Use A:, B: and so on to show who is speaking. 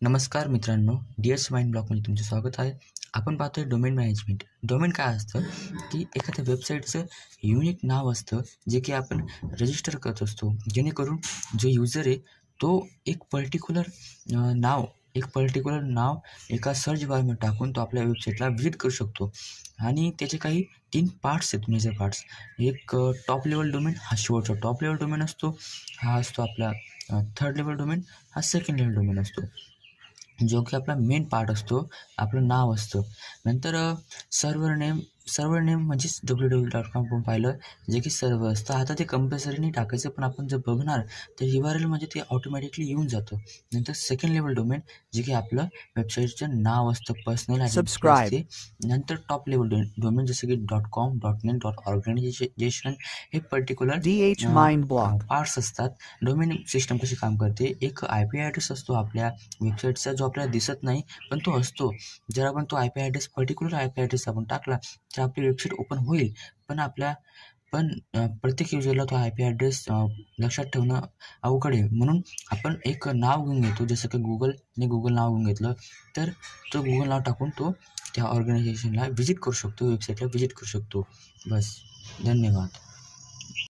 A: नमस्कार मित्रांनो, dears mind ब्लॉगमध्ये तुमचं स्वागत आहे. आपण पाहतोय डोमेन मॅनेजमेंट. डोमेन काय असतं की एखाद्या वेबसाईटचं युनिक नाव असतं जे की आपण रजिस्टर करत असतो, जेणेकरून जो यूजर आहे तो एक पर्टिक्युलर नाव एका सर्च बारमध्ये टाकून तो आपल्या वेबसाईटला व्हिजिट करू शकतो. आणि त्याचे काही 3 पार्ट्स आहेत, मेजर पार्ट्स. एक टॉप लेवल डोमेन, हा शेवटचा टॉप लेवल डोमेन असतो. हा असतो आपला थर्ड लेवल डोमेन, हा सेकंड लेवल डोमेन असतो. जो की आपला मेन पार्ट असतो, आपलं नाव असतं. नंतर सर्व्हर नेम म्हणजेच www.com आपण पाहिलं, जे की सर्व्हर असतं. आता ते कंपल्सरी नाही टाकायचं, पण आपण जर बघणार तर URL म्हणजे ते ऑटोमॅटिकली येऊन जातं. नंतर सेकंड लेवल डोमेन, जे की आपलं वेबसाईटचं नाव असतं, पर्सनल आयडेंटिटी असते. नंतर टॉप लेवल डोमेन जसं की .com, .net, .organization हे particular
B: DH Mind Block.
A: Parts असतात. डोमेन सिस्टम कशी काम करते, एक IP ॲड्रेस असतो आपल्या वेबसाईटचा जो आपल्याला दिसत नाही, पण तो असतो. जर आपण तो पर्टिक्युलर IP ॲड्रेस आपण टाकला तर आपली वेबसाईट ओपन होईल. पण प्रत्येक युजरला तो IP ॲड्रेस लक्षात ठेवणं अवघड आहे. म्हणून आपण एक नाव घेऊन घेतो, जसं की गुगल नाव घेऊन घेतलं तर तो गुगल नाव टाकून तो त्या ऑर्गनायझेशनला व्हिजिट करू शकतो, वेबसाईटला व्हिजिट करू शकतो. बस. धन्यवाद.